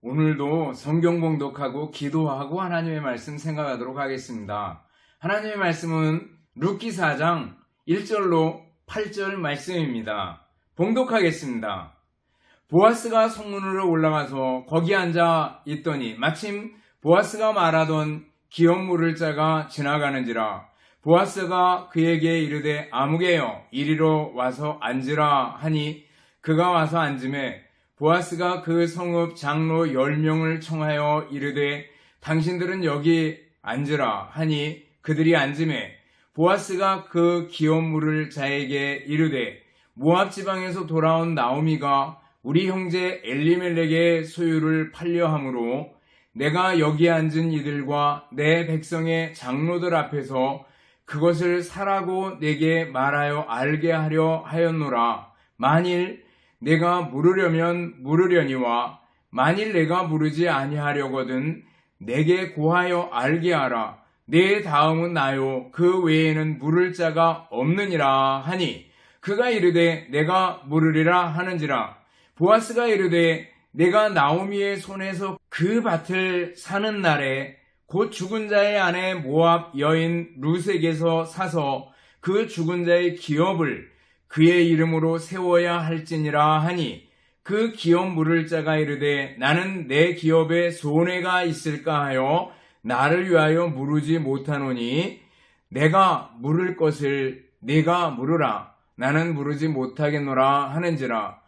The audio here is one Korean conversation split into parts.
오늘도 성경 봉독하고 기도하고 하나님의 말씀 생각하도록 하겠습니다. 하나님의 말씀은 룻기 4장 1절로 8절 말씀입니다. 봉독하겠습니다. 보아스가 성문으로 올라가서 거기 앉아 있더니 마침 보아스가 말하던 기업 물을 자가 지나가는지라. 보아스가 그에게 이르되 아무개여 이리로 와서 앉으라 하니 그가 와서 앉음에 보아스가 그 성읍 장로 10명을 청하여 이르되 당신들은 여기 앉으라 하니 그들이 앉음에 보아스가 그 기업 물을 자에게 이르되 모압 지방에서 돌아온 나오미가 우리 형제 엘리멜렉의 소유를 팔려 함으로 내가 여기 앉은 이들과 내 백성의 장로들 앞에서 그것을 사라고 내게 말하여 알게 하려 하였노라. 만일 내가 물으려면 물으려니와 만일 내가 물으지 아니하려거든 내게 고하여 알게 하라. 내 다음은 나요 그 외에는 물을 자가 없느니라 하니 그가 이르되 내가 물으리라 하는지라. 보아스가 이르되 내가 나오미의 손에서 그 밭을 사는 날에 곧 죽은 자의 아내 모압 여인 룻에게서 사서 그 죽은 자의 기업을 그의 이름으로 세워야 할지니라 하니 그 기업 물을 자가 이르되 나는 내 기업에 손해가 있을까 하여 나를 위하여 물으지 못하노니 내가 물을 것을 네가 물으라. 나는 물으지 못하겠노라 하는지라.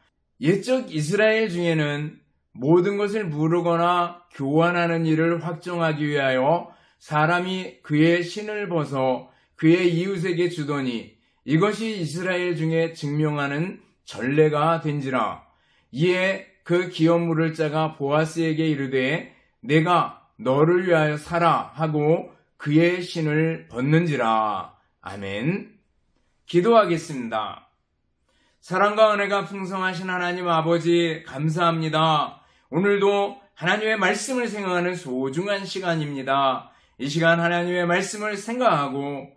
옛적 이스라엘 중에는 모든 것을 물으거나 교환하는 일을 확정하기 위하여 사람이 그의 신을 벗어 그의 이웃에게 주더니 이것이 이스라엘 중에 증명하는 전례가 된지라. 이에 그 기업 물을 자가 보아스에게 이르되 내가 너를 위하여 사라 하고 그의 신을 벗는지라. 아멘. 기도하겠습니다. 사랑과 은혜가 풍성하신 하나님 아버지 감사합니다. 오늘도 하나님의 말씀을 생각하는 소중한 시간입니다. 이 시간 하나님의 말씀을 생각하고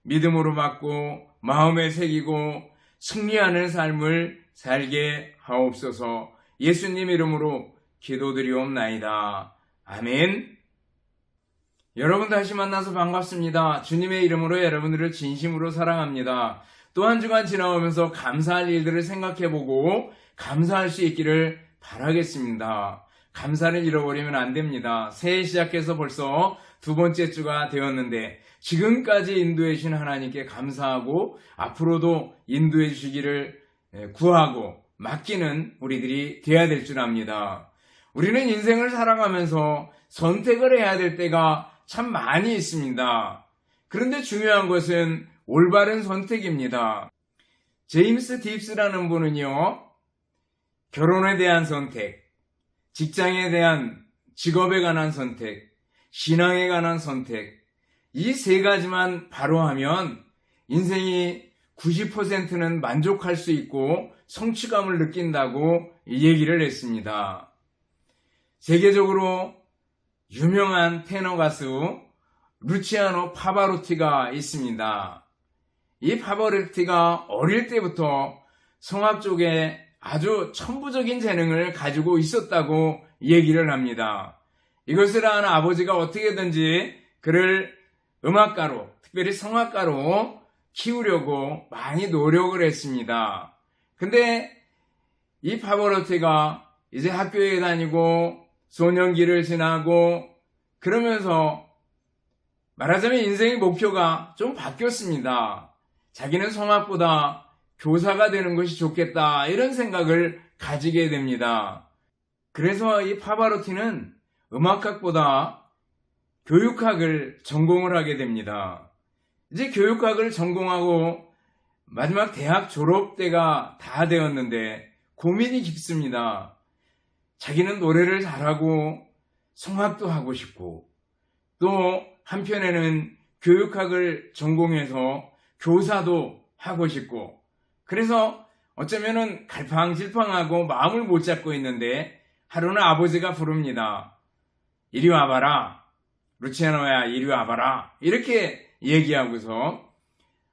믿음으로 받고 마음에 새기고 승리하는 삶을 살게 하옵소서. 예수님 이름으로 기도드리옵나이다. 아멘. 여러분 다시 만나서 반갑습니다. 주님의 이름으로 여러분들을 진심으로 사랑합니다. 또 한 주간 지나오면서 감사할 일들을 생각해보고 감사할 수 있기를 바라겠습니다. 감사를 잃어버리면 안 됩니다. 새해 시작해서 벌써 두 번째 주가 되었는데 지금까지 인도해 주신 하나님께 감사하고 앞으로도 인도해 주시기를 구하고 맡기는 우리들이 되어야 될 줄 압니다. 우리는 인생을 살아가면서 선택을 해야 될 때가 참 많이 있습니다. 그런데 중요한 것은 올바른 선택입니다. 제임스 딥스라는 분은요, 결혼에 대한 선택, 직장에 대한 직업에 관한 선택, 신앙에 관한 선택, 이 세 가지만 바로 하면 인생이 90%는 만족할 수 있고 성취감을 느낀다고 얘기를 했습니다. 세계적으로 유명한 테너 가수 루치아노 파바로티가 있습니다. 이 파바로티가 어릴 때부터 성악 쪽에 아주 천부적인 재능을 가지고 있었다고 얘기를 합니다. 이것을 아는 아버지가 어떻게든지 그를 음악가로, 특별히 성악가로 키우려고 많이 노력을 했습니다. 근데 이 파바로티가 이제 학교에 다니고 소년기를 지나고 그러면서 말하자면 인생의 목표가 좀 바뀌었습니다. 자기는 성악보다 교사가 되는 것이 좋겠다 이런 생각을 가지게 됩니다. 그래서 이 파바로티는 음악학보다 교육학을 전공을 하게 됩니다. 이제 교육학을 전공하고 마지막 대학 졸업 때가 다 되었는데 고민이 깊습니다. 자기는 노래를 잘하고 성악도 하고 싶고 또 한편에는 교육학을 전공해서 교사도 하고 싶고 그래서 어쩌면은 갈팡질팡하고 마음을 못 잡고 있는데 하루는 아버지가 부릅니다. 이리 와봐라. 루치아노야 이리 와봐라. 이렇게 얘기하고서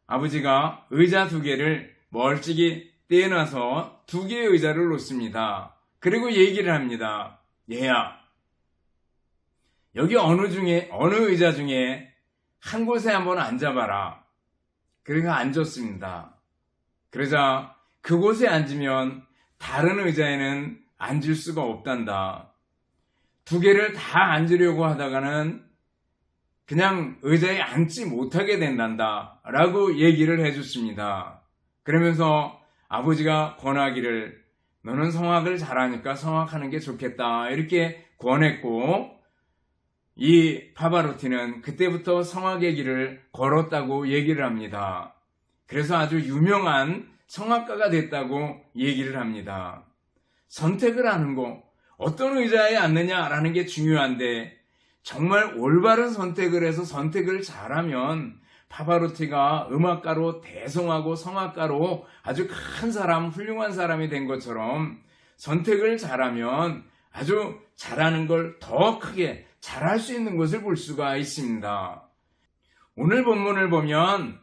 아버지가 의자 2개를 멀찍이 떼어놔서 2개의 의자를 놓습니다. 그리고 얘기를 합니다. 얘야, 여기 어느 의자 중에 한 곳에 한번 앉아봐라. 그래서 앉았습니다. 그러자 그곳에 앉으면 다른 의자에는 앉을 수가 없단다. 두 개를 다 앉으려고 하다가는 그냥 의자에 앉지 못하게 된단다. 라고 얘기를 해줬습니다. 그러면서 아버지가 권하기를 너는 성악을 잘하니까 성악하는 게 좋겠다. 이렇게 권했고 이 파바로티는 그때부터 성악의 길을 걸었다고 얘기를 합니다. 그래서 아주 유명한 성악가가 됐다고 얘기를 합니다. 선택을 하는 거, 어떤 의자에 앉느냐라는 게 중요한데 정말 올바른 선택을 해서 선택을 잘하면 파바로티가 음악가로 대성하고 성악가로 아주 큰 사람, 훌륭한 사람이 된 것처럼 선택을 잘하면 아주 잘하는 걸 더 크게 잘할 수 있는 것을 볼 수가 있습니다. 오늘 본문을 보면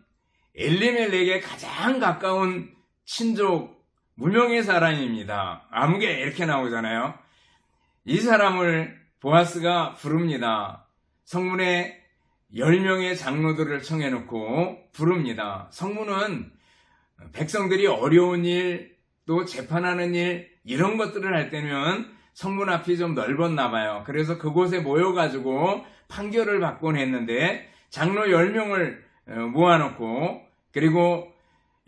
엘리멜렉의 가장 가까운 친족, 무명의 사람입니다. 아무개 이렇게 나오잖아요. 이 사람을 보아스가 부릅니다. 성문에 10명의 장로들을 청해놓고 부릅니다. 성문은 백성들이 어려운 일, 또 재판하는 일, 이런 것들을 할 때는 성문 앞이 좀 넓었나 봐요. 그래서 그곳에 모여가지고 판결을 받곤 했는데 장로 10명을 모아놓고 그리고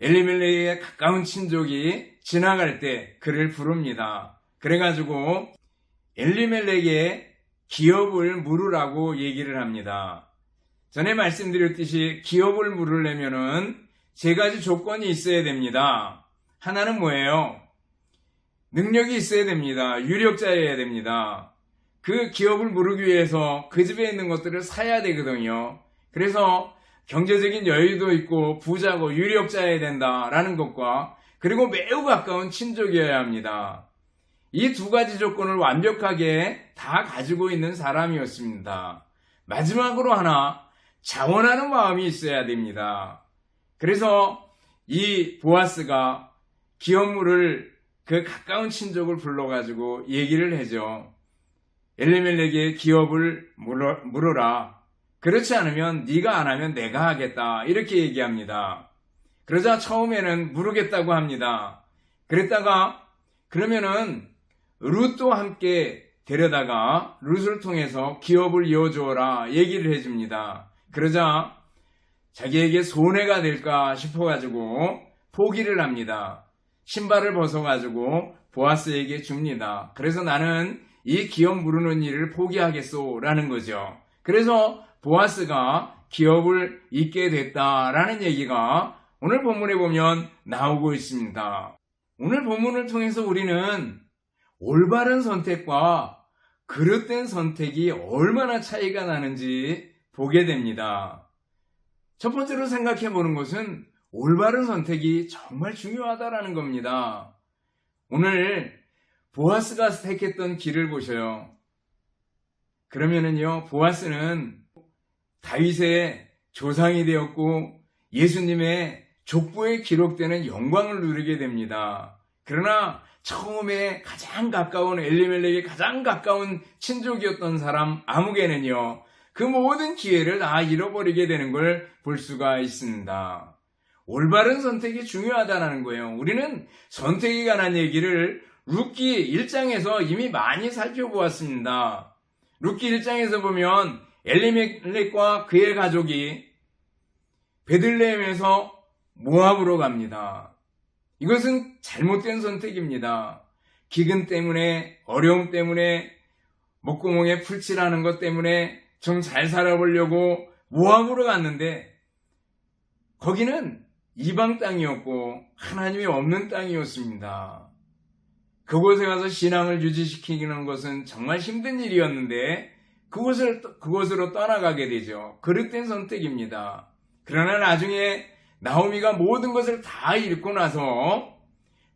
엘리멜렉의 가까운 친족이 지나갈 때 그를 부릅니다. 그래가지고 엘리멜렉의 기업을 물으라고 얘기를 합니다. 전에 말씀드렸듯이 기업을 물으려면은 세 가지 조건이 있어야 됩니다. 하나는 뭐예요? 능력이 있어야 됩니다. 유력자여야 됩니다. 그 기업을 물기 위해서 그 집에 있는 것들을 사야 되거든요. 그래서 경제적인 여유도 있고 부자고 유력자여야 된다라는 것과 그리고 매우 가까운 친족이어야 합니다. 이 두 가지 조건을 완벽하게 다 가지고 있는 사람이었습니다. 마지막으로 하나, 자원하는 마음이 있어야 됩니다. 그래서 이 보아스가 기업물을 그 가까운 친족을 불러가지고 얘기를 해줘. 엘리멜렉의 기업을 물어라. 그렇지 않으면 네가 안 하면 내가 하겠다. 이렇게 얘기합니다. 그러자 처음에는 모르겠다고 합니다. 그랬다가 그러면은 룻도 함께 데려다가 룻을 통해서 기업을 이어주어라 얘기를 해줍니다. 그러자 자기에게 손해가 될까 싶어가지고 포기를 합니다. 신발을 벗어가지고 보아스에게 줍니다. 그래서 나는 이 기업 무르는 일을 포기하겠소라는 거죠. 그래서 보아스가 기업을 잇게 됐다라는 얘기가 오늘 본문에 보면 나오고 있습니다. 오늘 본문을 통해서 우리는 올바른 선택과 그릇된 선택이 얼마나 차이가 나는지 보게 됩니다. 첫 번째로 생각해 보는 것은 올바른 선택이 정말 중요하다라는 겁니다. 오늘 보아스가 택했던 길을 보셔요. 그러면은요, 보아스는 다윗의 조상이 되었고 예수님의 족보에 기록되는 영광을 누리게 됩니다. 그러나 처음에 가장 가까운 엘리멜렉의 가장 가까운 친족이었던 사람 아무개는요, 그 모든 기회를 다 잃어버리게 되는 걸 볼 수가 있습니다. 올바른 선택이 중요하다는 거예요. 우리는 선택에 관한 얘기를 룻기 1장에서 이미 많이 살펴보았습니다. 룻기 1장에서 보면 엘리멜렉과 그의 가족이 베들레헴에서 모압으로 갑니다. 이것은 잘못된 선택입니다. 기근 때문에, 어려움 때문에, 목구멍에 풀칠하는 것 때문에 좀 잘 살아보려고 모압으로 갔는데 거기는 이방 땅이었고 하나님이 없는 땅이었습니다. 그곳에 가서 신앙을 유지시키는 것은 정말 힘든 일이었는데 그곳으로 떠나가게 되죠. 그릇된 선택입니다. 그러나 나중에 나오미가 모든 것을 다 잃고 나서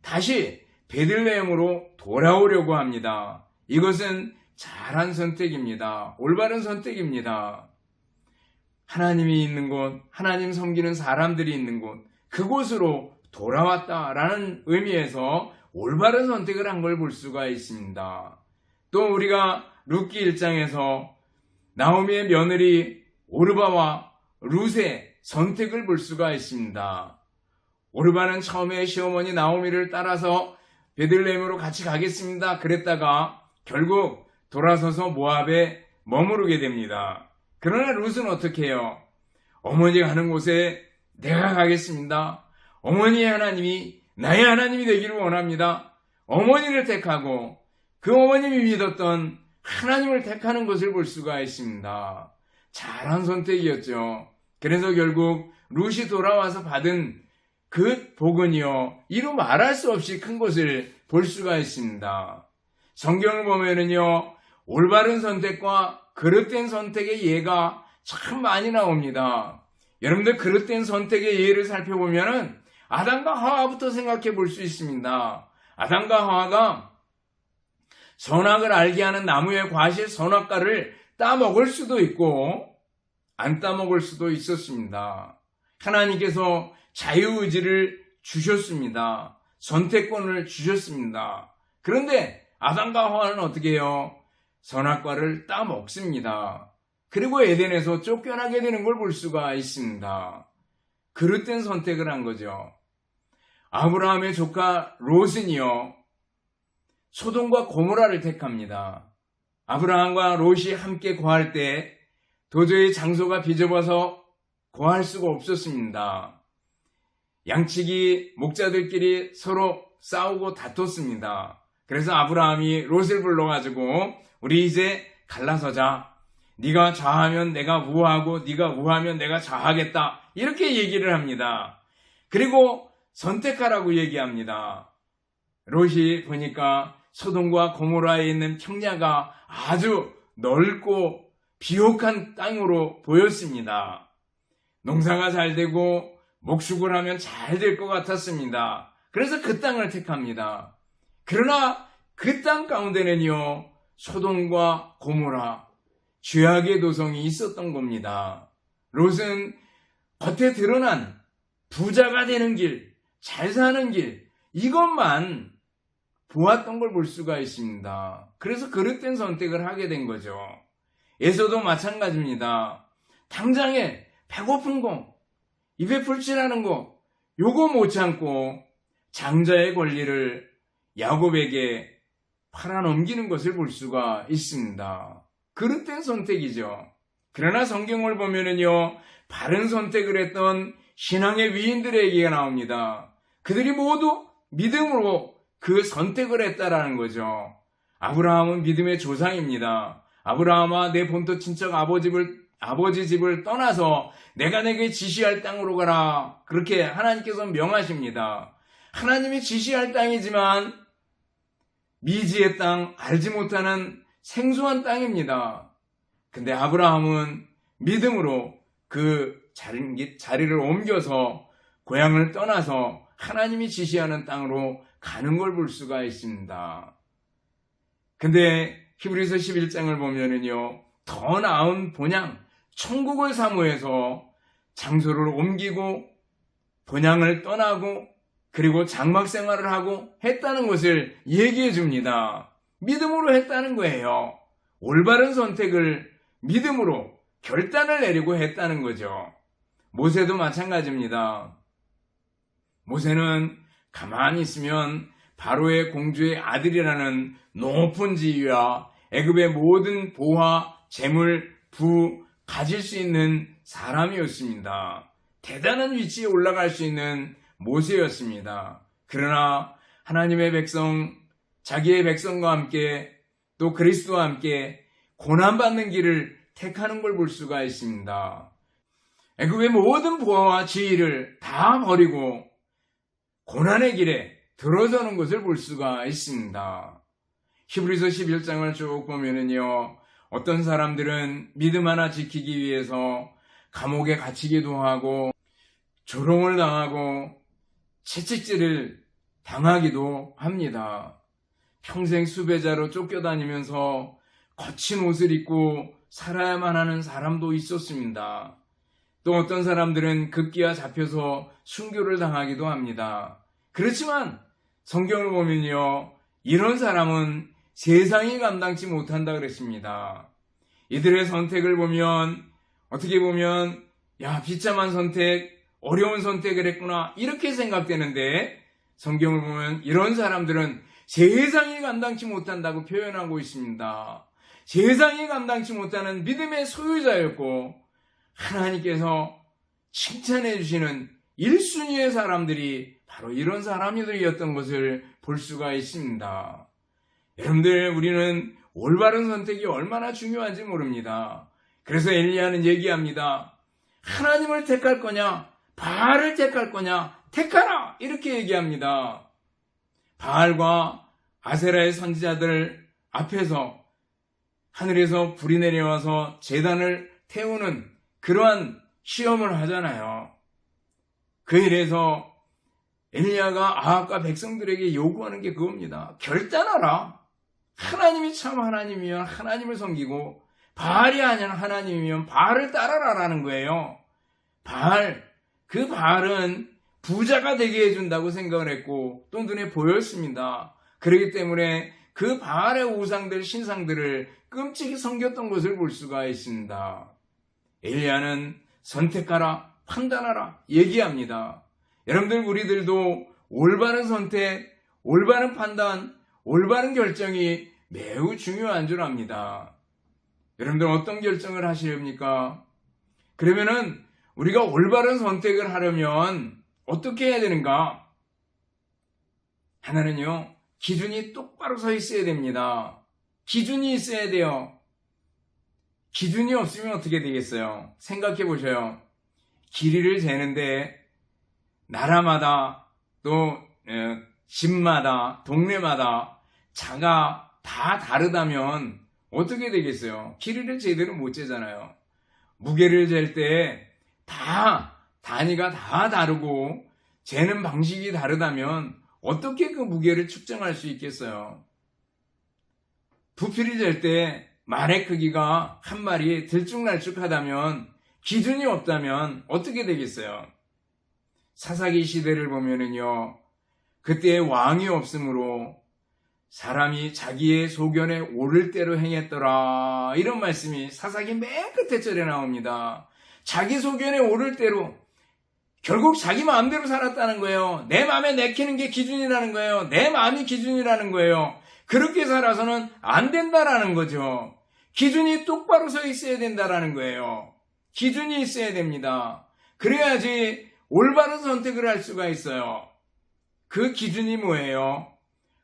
다시 베들레헴으로 돌아오려고 합니다. 이것은 잘한 선택입니다. 올바른 선택입니다. 하나님이 있는 곳, 하나님 섬기는 사람들이 있는 곳, 그곳으로 돌아왔다라는 의미에서 올바른 선택을 한 걸 볼 수가 있습니다. 또 우리가 룻기 1장에서 나오미의 며느리 오르바와 룻의 선택을 볼 수가 있습니다. 오르바는 처음에 시어머니 나오미를 따라서 베들레헴으로 같이 가겠습니다 그랬다가 결국 돌아서서 모압에 머무르게 됩니다. 그러나 룻은 어떻게 해요? 어머니가 가는 곳에 내가 가겠습니다. 어머니의 하나님이 나의 하나님이 되기를 원합니다. 어머니를 택하고 그 어머님이 믿었던 하나님을 택하는 것을 볼 수가 있습니다. 잘한 선택이었죠. 그래서 결국 룻이 돌아와서 받은 그 복은요, 이루 말할 수 없이 큰 것을 볼 수가 있습니다. 성경을 보면은요, 올바른 선택과 그릇된 선택의 예가 참 많이 나옵니다. 여러분들 그릇된 선택의 예를 살펴보면은 아담과 하와부터 생각해 볼 수 있습니다. 아담과 하와가 선악을 알게 하는 나무의 과실 선악과를 따먹을 수도 있고 안 따먹을 수도 있었습니다. 하나님께서 자유의지를 주셨습니다. 선택권을 주셨습니다. 그런데 아담과 하와는 어떻게 해요? 선악과를 따먹습니다. 그리고 에덴에서 쫓겨나게 되는 걸 볼 수가 있습니다. 그릇된 선택을 한 거죠. 아브라함의 조카 롯은요, 소돔과 고모라를 택합니다. 아브라함과 롯이 함께 거할 때 도저히 장소가 비좁아서 거할 수가 없었습니다. 양치기 목자들끼리 서로 싸우고 다퉜습니다. 그래서 아브라함이 롯을 불러가지고 우리 이제 갈라서자. 네가 좌하면 내가 우하고 네가 우하면 내가 좌하겠다. 이렇게 얘기를 합니다. 그리고 선택하라고 얘기합니다. 롯이 보니까 소돔과 고모라에 있는 평야가 아주 넓고 비옥한 땅으로 보였습니다. 농사가 잘 되고 목축을 하면 잘 될 것 같았습니다. 그래서 그 땅을 택합니다. 그러나 그 땅 가운데는요, 소돔과 고모라, 죄악의 도성이 있었던 겁니다. 롯은 겉에 드러난 부자가 되는 길, 잘 사는 길, 이것만 보았던 걸 볼 수가 있습니다. 그래서 그릇된 선택을 하게 된 거죠. 에서도 마찬가지입니다. 당장에 배고픈 거, 입에 풀칠하는 거, 요거 못 참고 장자의 권리를 야곱에게 팔아넘기는 것을 볼 수가 있습니다. 그릇된 선택이죠. 그러나 성경을 보면은요, 바른 선택을 했던 신앙의 위인들의 얘기가 나옵니다. 그들이 모두 믿음으로 그 선택을 했다라는 거죠. 아브라함은 믿음의 조상입니다. 아브라함아, 내 본토 친척 아버지 집을 떠나서 내가 내게 지시할 땅으로 가라. 그렇게 하나님께서 명하십니다. 하나님이 지시할 땅이지만 미지의 땅, 알지 못하는 생소한 땅입니다. 근데 아브라함은 믿음으로 그 자리를 옮겨서 고향을 떠나서 하나님이 지시하는 땅으로 가는 걸 볼 수가 있습니다. 근데 히브리서 11장을 보면은요, 더 나은 본향, 천국을 사모해서 장소를 옮기고 본향을 떠나고 그리고 장막 생활을 하고 했다는 것을 얘기해 줍니다. 믿음으로 했다는 거예요. 올바른 선택을 믿음으로 결단을 내리고 했다는 거죠. 모세도 마찬가지입니다. 모세는 가만히 있으면 바로의 공주의 아들이라는 높은 지위와 애굽의 모든 보화, 재물, 부 가질 수 있는 사람이었습니다. 대단한 위치에 올라갈 수 있는 모세였습니다. 그러나 하나님의 백성, 자기의 백성과 함께 또 그리스도와 함께 고난받는 길을 택하는 걸 볼 수가 있습니다. 애굽의 모든 보화와 지위를 다 버리고 고난의 길에 들어서는 것을 볼 수가 있습니다. 히브리서 11장을 쭉 보면은요, 어떤 사람들은 믿음 하나 지키기 위해서 감옥에 갇히기도 하고 조롱을 당하고 채찍질을 당하기도 합니다. 평생 수배자로 쫓겨다니면서 거친 옷을 입고 살아야만 하는 사람도 있었습니다. 또 어떤 사람들은 급기야 잡혀서 순교를 당하기도 합니다. 그렇지만 성경을 보면요, 이런 사람은 세상이 감당치 못한다 그랬습니다. 이들의 선택을 보면 어떻게 보면 비참한 선택, 어려운 선택을 했구나 이렇게 생각되는데 성경을 보면 이런 사람들은 세상이 감당치 못한다고 표현하고 있습니다. 세상이 감당치 못하는 믿음의 소유자였고 하나님께서 칭찬해 주시는 1순위의 사람들이 바로 이런 사람들이었던 것을 볼 수가 있습니다. 여러분들, 우리는 올바른 선택이 얼마나 중요한지 모릅니다. 그래서 엘리야는 얘기합니다. 하나님을 택할 거냐, 바알을 택할 거냐, 택하라! 이렇게 얘기합니다. 바알과 아세라의 선지자들 앞에서 하늘에서 불이 내려와서 제단을 태우는 그러한 시험을 하잖아요. 그 일에서 엘리야가 아합과 백성들에게 요구하는 게 그겁니다. 결단하라. 하나님이 참 하나님이면 하나님을 섬기고 바알이 아니라 하나님이면 바알을 따라라라는 거예요. 그 바알은 부자가 되게 해준다고 생각을 했고 또 눈에 보였습니다. 그렇기 때문에 그 바알의 우상들, 신상들을 끔찍이 섬겼던 것을 볼 수가 있습니다. 엘리야는 선택하라, 판단하라 얘기합니다. 여러분들, 우리들도 올바른 선택, 올바른 판단, 올바른 결정이 매우 중요한 줄 압니다. 여러분들 어떤 결정을 하시렵니까? 그러면은 우리가 올바른 선택을 하려면 어떻게 해야 되는가? 하나는요, 기준이 똑바로 서 있어야 됩니다. 기준이 있어야 돼요. 기준이 없으면 어떻게 되겠어요? 생각해 보셔요. 길이를 재는데 나라마다 또 집마다 동네마다 자가 다 다르다면 어떻게 되겠어요? 길이를 제대로 못 재잖아요. 무게를 잴 때 단위가 다 다르고 재는 방식이 다르다면 어떻게 그 무게를 측정할 수 있겠어요? 부피를 잴 때 말의 크기가 한 마리 들쭉날쭉하다면, 기준이 없다면 어떻게 되겠어요? 사사기 시대를 보면은요, 그때 왕이 없으므로 사람이 자기의 소견에 오를 대로 행했더라, 이런 말씀이 사사기 맨 끝에 절에 나옵니다. 자기 소견에 오를 대로, 결국 자기 마음대로 살았다는 거예요. 내 마음에 내키는 게 기준이라는 거예요. 내 마음이 기준이라는 거예요. 그렇게 살아서는 안 된다라는 거죠. 기준이 똑바로 서 있어야 된다라는 거예요. 기준이 있어야 됩니다. 그래야지 올바른 선택을 할 수가 있어요. 그 기준이 뭐예요?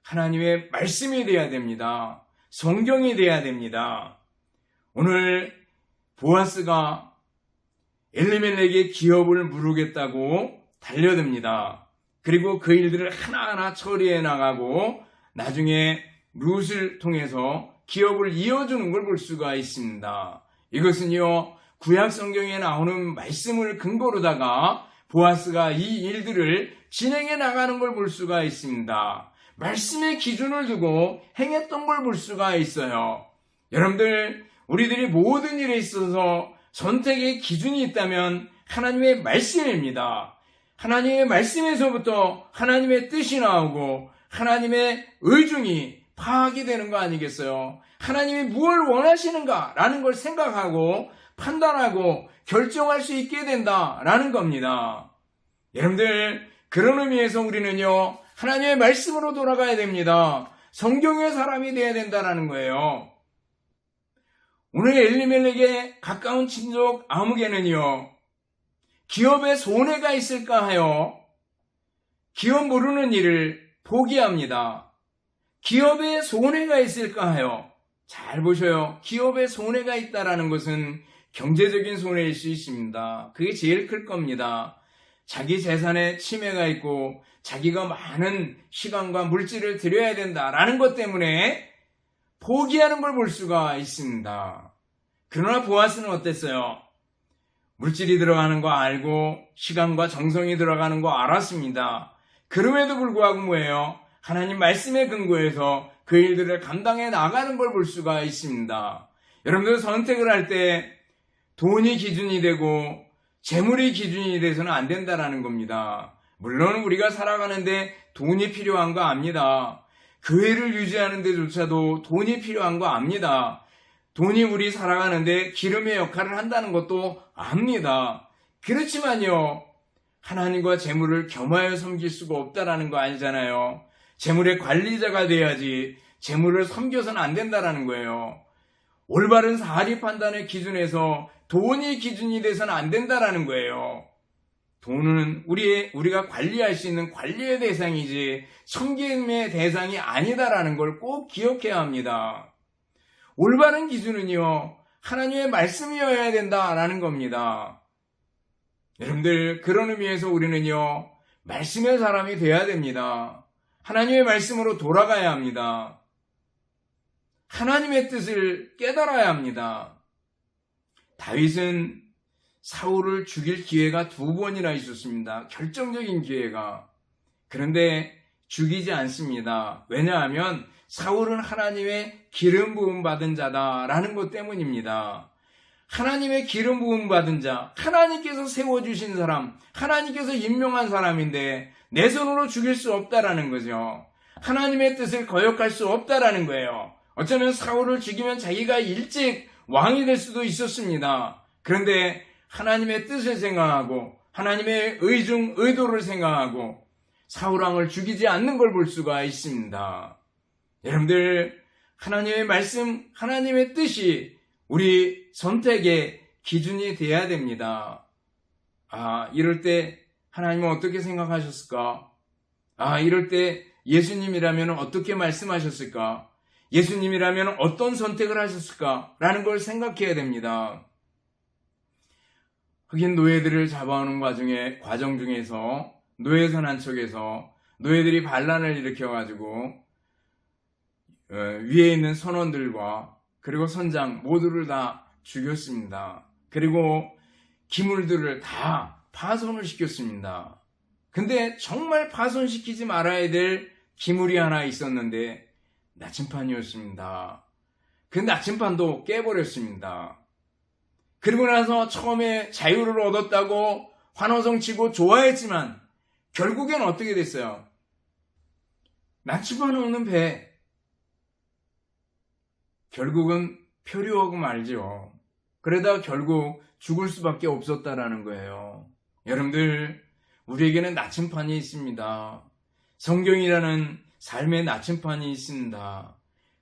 하나님의 말씀이 돼야 됩니다. 성경이 돼야 됩니다. 오늘 보아스가 엘리멜렉의 기업을 무르겠다고 달려듭니다. 그리고 그 일들을 하나하나 처리해 나가고 나중에 룻을 통해서 기업을 이어주는 걸 볼 수가 있습니다. 이것은요, 구약 성경에 나오는 말씀을 근거로다가 보아스가 이 일들을 진행해 나가는 걸 볼 수가 있습니다. 말씀의 기준을 두고 행했던 걸 볼 수가 있어요. 여러분들, 우리들이 모든 일에 있어서 선택의 기준이 있다면 하나님의 말씀입니다. 하나님의 말씀에서부터 하나님의 뜻이 나오고 하나님의 의중이 파악이 되는 거 아니겠어요? 하나님이 무엇을 원하시는가라는 걸 생각하고 판단하고 결정할 수 있게 된다라는 겁니다. 여러분들, 그런 의미에서 우리는요, 하나님의 말씀으로 돌아가야 됩니다. 성경의 사람이 되어야 된다는 거예요. 오늘 엘리멜렉의 가까운 친족 아무개는요, 기업에 손해가 있을까 하여 기업 모르는 일을 포기합니다. 기업에 손해가 있을까 하여, 잘 보셔요. 기업에 손해가 있다라는 것은 경제적인 손해일 수 있습니다. 그게 제일 클 겁니다. 자기 재산에 침해가 있고 자기가 많은 시간과 물질을 들여야 된다라는 것 때문에 포기하는 걸 볼 수가 있습니다. 그러나 보아스는 어땠어요? 물질이 들어가는 거 알고 시간과 정성이 들어가는 거 알았습니다. 그럼에도 불구하고 뭐예요? 하나님 말씀에 근거해서 그 일들을 감당해 나가는 걸 볼 수가 있습니다. 여러분들, 선택을 할 때 돈이 기준이 되고 재물이 기준이 돼서는 안 된다라는 겁니다. 물론 우리가 살아가는데 돈이 필요한 거 압니다. 교회를 유지하는 데조차도 돈이 필요한 거 압니다. 돈이 우리 살아가는데 기름의 역할을 한다는 것도 압니다. 그렇지만요, 하나님과 재물을 겸하여 섬길 수가 없다라는 거 아니잖아요. 재물의 관리자가 돼야지 재물을 섬겨서는 안 된다라는 거예요. 올바른 사리 판단의 기준에서 돈이 기준이 돼서는 안 된다라는 거예요. 돈은 우리가 관리할 수 있는 관리의 대상이지 섬김의 대상이 아니다라는 걸 꼭 기억해야 합니다. 올바른 기준은요, 하나님의 말씀이어야 된다라는 겁니다. 여러분들, 그런 의미에서 우리는요, 말씀의 사람이 돼야 됩니다. 하나님의 말씀으로 돌아가야 합니다. 하나님의 뜻을 깨달아야 합니다. 다윗은 사울을 죽일 기회가 2번이나 있었습니다. 결정적인 기회가. 그런데 죽이지 않습니다. 왜냐하면 사울은 하나님의 기름 부음 받은 자다라는 것 때문입니다. 하나님의 기름 부음 받은 자, 하나님께서 세워주신 사람, 하나님께서 임명한 사람인데 내 손으로 죽일 수 없다라는 거죠. 하나님의 뜻을 거역할 수 없다라는 거예요. 어쩌면 사울을 죽이면 자기가 일찍 왕이 될 수도 있었습니다. 그런데 하나님의 뜻을 생각하고 하나님의 의중, 의도를 생각하고 사울왕을 죽이지 않는 걸 볼 수가 있습니다. 여러분들, 하나님의 말씀, 하나님의 뜻이 우리 선택의 기준이 돼야 됩니다. 이럴 때 하나님은 어떻게 생각하셨을까? 이럴 때 예수님이라면 어떻게 말씀하셨을까? 예수님이라면 어떤 선택을 하셨을까? 라는 걸 생각해야 됩니다. 흑인 노예들을 잡아오는 과정 중에서 노예선 한 척에서 노예들이 반란을 일으켜가지고 위에 있는 선원들과 그리고 선장 모두를 다 죽였습니다. 그리고 기물들을 다 파손을 시켰습니다. 근데 정말 파손시키지 말아야 될 기물이 하나 있었는데 나침판이었습니다. 그 나침판도 깨버렸습니다. 그리고 나서 처음에 자유를 얻었다고 환호성 치고 좋아했지만 결국엔 어떻게 됐어요? 나침판 없는 배. 결국은 표류하고 말죠. 그러다 결국 죽을 수밖에 없었다라는 거예요. 여러분들, 우리에게는 나침판이 있습니다. 성경이라는 삶의 나침판이 있습니다.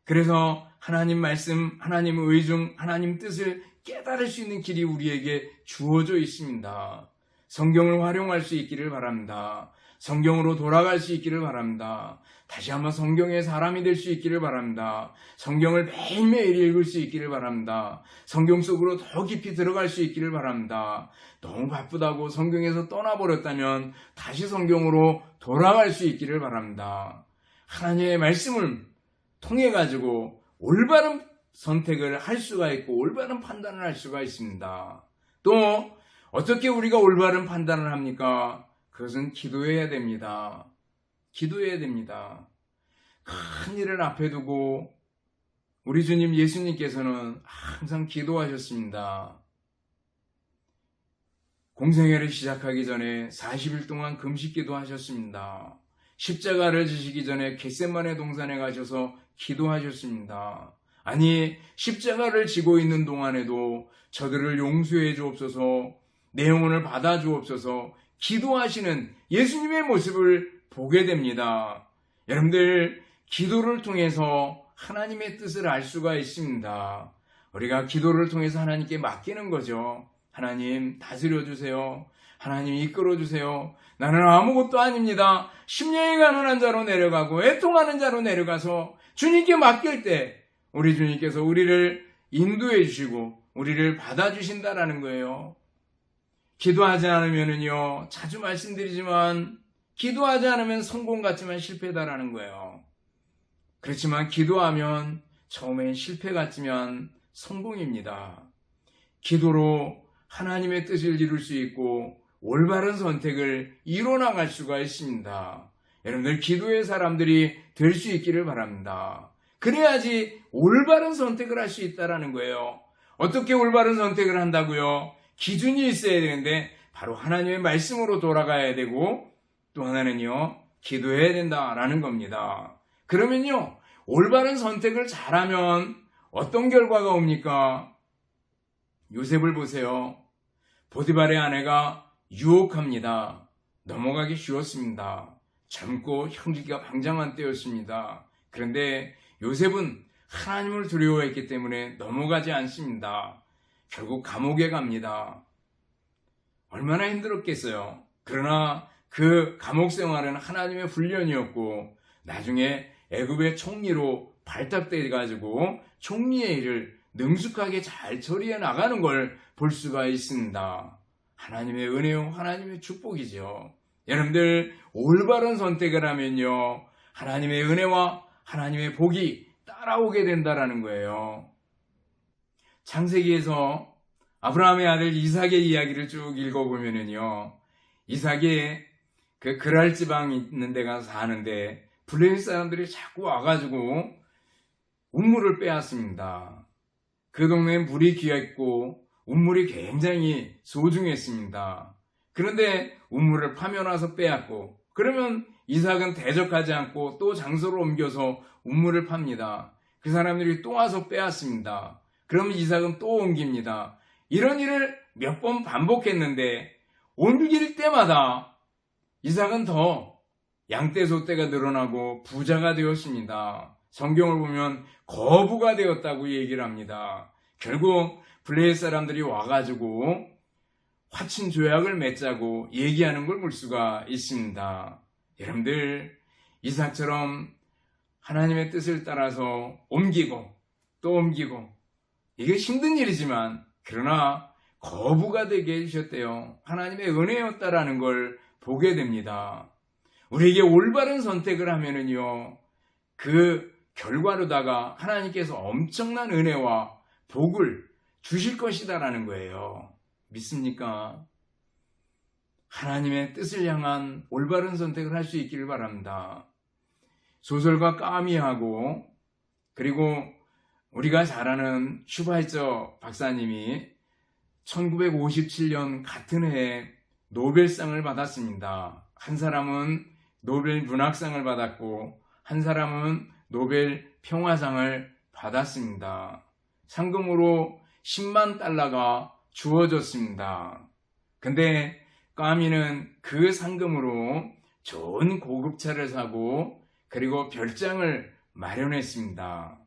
그래서 하나님 말씀, 하나님 의중, 하나님 뜻을 깨달을 수 있는 길이 우리에게 주어져 있습니다. 성경을 활용할 수 있기를 바랍니다. 성경으로 돌아갈 수 있기를 바랍니다. 다시 한번 성경의 사람이 될 수 있기를 바랍니다. 성경을 매일매일 읽을 수 있기를 바랍니다. 성경 속으로 더 깊이 들어갈 수 있기를 바랍니다. 너무 바쁘다고 성경에서 떠나버렸다면 다시 성경으로 돌아갈 수 있기를 바랍니다. 하나님의 말씀을 통해 가지고 올바른 선택을 할 수가 있고 올바른 판단을 할 수가 있습니다. 또 어떻게 우리가 올바른 판단을 합니까? 그것은 기도해야 됩니다. 기도해야 됩니다. 큰 일을 앞에 두고 우리 주님 예수님께서는 항상 기도하셨습니다. 공생애를 시작하기 전에 40일 동안 금식기도 하셨습니다. 십자가를 지시기 전에 겟세마네 동산에 가셔서 기도하셨습니다. 아니, 십자가를 지고 있는 동안에도 저들을 용서해 주옵소서, 내 영혼을 받아 주옵소서 기도하시는 예수님의 모습을 보게 됩니다. 여러분들, 기도를 통해서 하나님의 뜻을 알 수가 있습니다. 우리가 기도를 통해서 하나님께 맡기는 거죠. 하나님 다스려 주세요. 하나님 이끌어 주세요. 나는 아무것도 아닙니다. 심령이 가난한 자로 내려가고 애통하는 자로 내려가서 주님께 맡길 때 우리 주님께서 우리를 인도해 주시고 우리를 받아주신다라는 거예요. 기도하지 않으면요, 자주 말씀드리지만 기도하지 않으면 성공 같지만 실패다라는 거예요. 그렇지만 기도하면 처음엔 실패 같지만 성공입니다. 기도로 하나님의 뜻을 이룰 수 있고 올바른 선택을 이뤄나갈 수가 있습니다. 여러분들, 기도의 사람들이 될 수 있기를 바랍니다. 그래야지 올바른 선택을 할 수 있다는 거예요. 어떻게 올바른 선택을 한다고요? 기준이 있어야 되는데 바로 하나님의 말씀으로 돌아가야 되고 또 하나는요, 기도해야 된다라는 겁니다. 그러면요, 올바른 선택을 잘하면 어떤 결과가 옵니까? 요셉을 보세요. 보디발의 아내가 유혹합니다. 넘어가기 쉬웠습니다. 젊고 형기가 방장한 때였습니다. 그런데 요셉은 하나님을 두려워했기 때문에 넘어가지 않습니다. 결국 감옥에 갑니다. 얼마나 힘들었겠어요. 그러나 그 감옥 생활은 하나님의 훈련이었고 나중에 애굽의 총리로 발탁돼 가지고 총리의 일을 능숙하게 잘 처리해 나가는 걸 볼 수가 있습니다. 하나님의 은혜요, 하나님의 축복이죠. 여러분들 올바른 선택을 하면요, 하나님의 은혜와 하나님의 복이 따라오게 된다라는 거예요. 창세기에서 아브라함의 아들 이삭의 이야기를 쭉 읽어보면요, 이삭이 그 그랄 지방이 있는 데 가서 사는데 블레셋 사람들이 자꾸 와가지고 운물을 빼앗습니다. 그 동네엔 물이 귀했고 운물이 굉장히 소중했습니다. 그런데 운물을 파면와서 빼앗고, 그러면 이삭은 대적하지 않고 또 장소를 옮겨서 운물을 팝니다. 그 사람들이 또 와서 빼앗습니다. 그러면 이삭은 또 옮깁니다. 이런 일을 몇 번 반복했는데 옮길 때마다 이삭은 더 양떼 소떼가 늘어나고 부자가 되었습니다. 성경을 보면 거부가 되었다고 얘기를 합니다. 결국 블레셋 사람들이 와가지고 화친 조약을 맺자고 얘기하는 걸 볼 수가 있습니다. 여러분들, 이삭처럼 하나님의 뜻을 따라서 옮기고 또 옮기고, 이게 힘든 일이지만 그러나 거부가 되게 해주셨대요. 하나님의 은혜였다라는 걸 보게 됩니다. 우리에게 올바른 선택을 하면은요, 그 결과로다가 하나님께서 엄청난 은혜와 복을 주실 것이다라는 거예요. 믿습니까? 하나님의 뜻을 향한 올바른 선택을 할 수 있기를 바랍니다. 소설가 까미하고, 그리고 우리가 잘 아는 슈바이처 박사님이 1957년 같은 해에 노벨상을 받았습니다. 한 사람은 노벨 문학상을 받았고 한 사람은 노벨 평화상을 받았습니다. 상금으로 10만 달러가 주어졌습니다. 근데 까미는 그 상금으로 좋은 고급차를 사고 그리고 별장을 마련했습니다.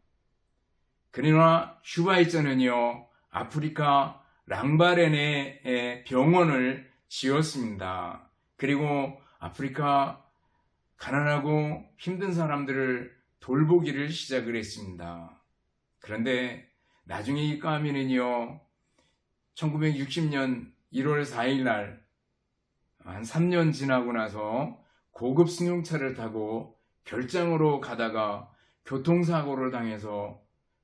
그러나 슈바이처는요, 아프리카 랑바렌에 병원을 지었습니다. 그리고 아프리카 가난하고 힘든 사람들을 돌보기를 시작을 했습니다. 그런데 나중에 이 까미는요, 1960년 1월 4일 날, 한 3년 지나고 나서 고급 승용차를 타고 별장으로 가다가 교통사고를 당해서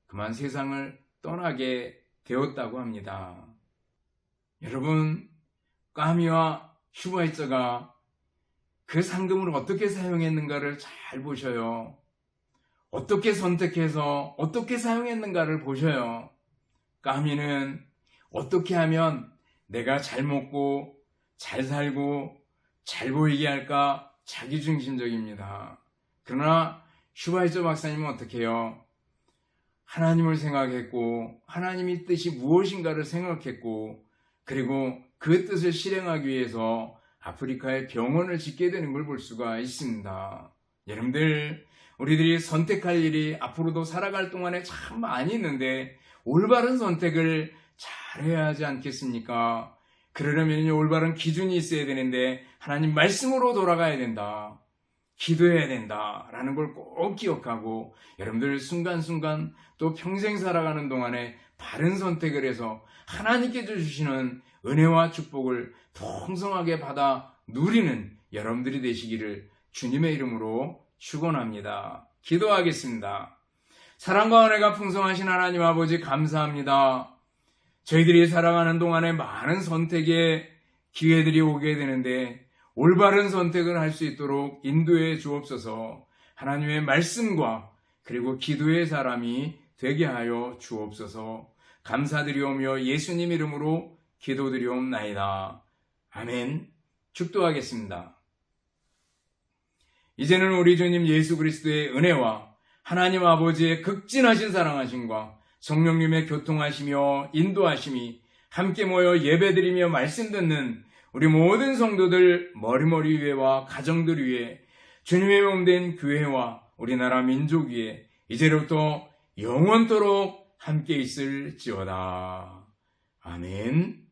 그만 세상을 떠나게 되었다고 합니다. 여러분, 까미와 슈바이처가 그 상금을 어떻게 사용했는가를 잘 보셔요. 어떻게 선택해서 어떻게 사용했는가를 보셔요. 까미는 어떻게 하면 내가 잘 먹고 잘 살고 잘 보이게 할까 자기중심적입니다. 그러나 슈바이처 박사님은 어떻게 해요? 하나님을 생각했고 하나님의 뜻이 무엇인가를 생각했고 그리고 그 뜻을 실행하기 위해서 아프리카에 병원을 짓게 되는 걸 볼 수가 있습니다. 여러분들, 우리들이 선택할 일이 앞으로도 살아갈 동안에 참 많이 있는데 올바른 선택을 잘해야 하지 않겠습니까? 그러려면 올바른 기준이 있어야 되는데 하나님 말씀으로 돌아가야 된다. 기도해야 된다라는 걸 꼭 기억하고 여러분들 순간순간 또 평생 살아가는 동안에 바른 선택을 해서 하나님께 주시는 은혜와 축복을 풍성하게 받아 누리는 여러분들이 되시기를 주님의 이름으로 축원합니다. 기도하겠습니다. 사랑과 은혜가 풍성하신 하나님 아버지 감사합니다. 저희들이 살아가는 동안에 많은 선택의 기회들이 오게 되는데 올바른 선택을 할 수 있도록 인도해 주옵소서. 하나님의 말씀과 그리고 기도의 사람이 되게 하여 주옵소서. 감사드리오며 예수님 이름으로 기도드리옵나이다. 아멘. 축도하겠습니다. 이제는 우리 주님 예수 그리스도의 은혜와 하나님 아버지의 극진하신 사랑하심과 성령님의 교통하시며 인도하심이 함께 모여 예배드리며 말씀 듣는 우리 모든 성도들 머리머리 위에와 가정들 위에 주님의 몸된 교회와 우리나라 민족 위에 이제로부터 영원토록 함께 있을지어다. 아멘.